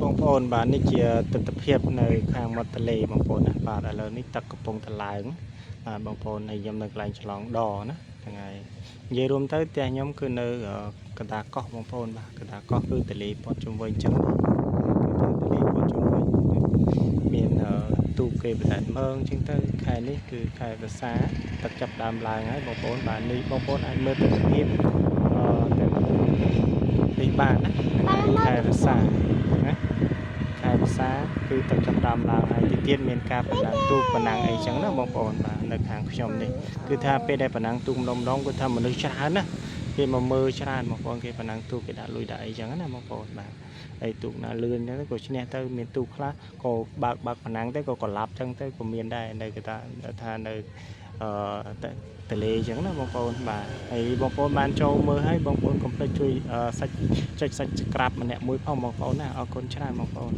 បងប្អូនបាទនេះជាទស្សនវិជ្ជានៅខាងមាត់ទន្លេបងប្អូនណាបាទឥឡូវនេះទឹកកំពុងតែឡើងបាទបងប្អូនហើយខ្ញុំនៅកន្លែងឆ្លងដណាហ្នឹងហើយនិយាយរួមទៅផ្ទះខ្ញុំគឺនៅកណ្ដាលកោះបងប្អូនបាទកណ្ដាលកោះគឺទន្លេព័ទ្ធជុំវិញចឹងគឺទន្លេព័ទ្ធជុំវិញមានទូកគេបដែតមើងចឹងទៅខែនេះគឺខែវស្សាទឹកចាប់ដើមឡើងហើយបងប្អូនបាទនេះបងប្អូនអាចមើលទស្សនវិជ្ជានេះបានណាខែវស្សាណាខែវស្សាគឺទឹកចាប់ដើមឡើងហើយទីទៀតមានការបណ្ដាំទូកប៉ុណ្ណឹងអីចឹងណាបងប្អូនបាទនៅខាងខ្ញុំនេះគឺថាពេលដែលប៉ុណ្ណឹងទូកម្ដងគឺថាមនុស្សច្រើនណាគេមកមើលច្រើនបងប្អូនគេប៉ុណ្ណឹងទូកគេដាក់លុយដាក់អីចឹងណាបងប្អូនបាទហើយទូកណាលឿនចឹងក៏ឈ្នះទៅមានទូកខ្លះក៏បើកប៉ុណ្ណឹងទៅក៏កឡាប់ចឹងទៅក៏មានដែរនៅគេថានៅទលេចឹងណាបងប្អូនបាទហើយបងប្អូនបានចូលមើលហើយបងប្អូនកុំភ្លេចជួយចុច Subscribe ម្នាក់មួយផងបងប្អូនណាអរគុណច្រើនបងប្អូន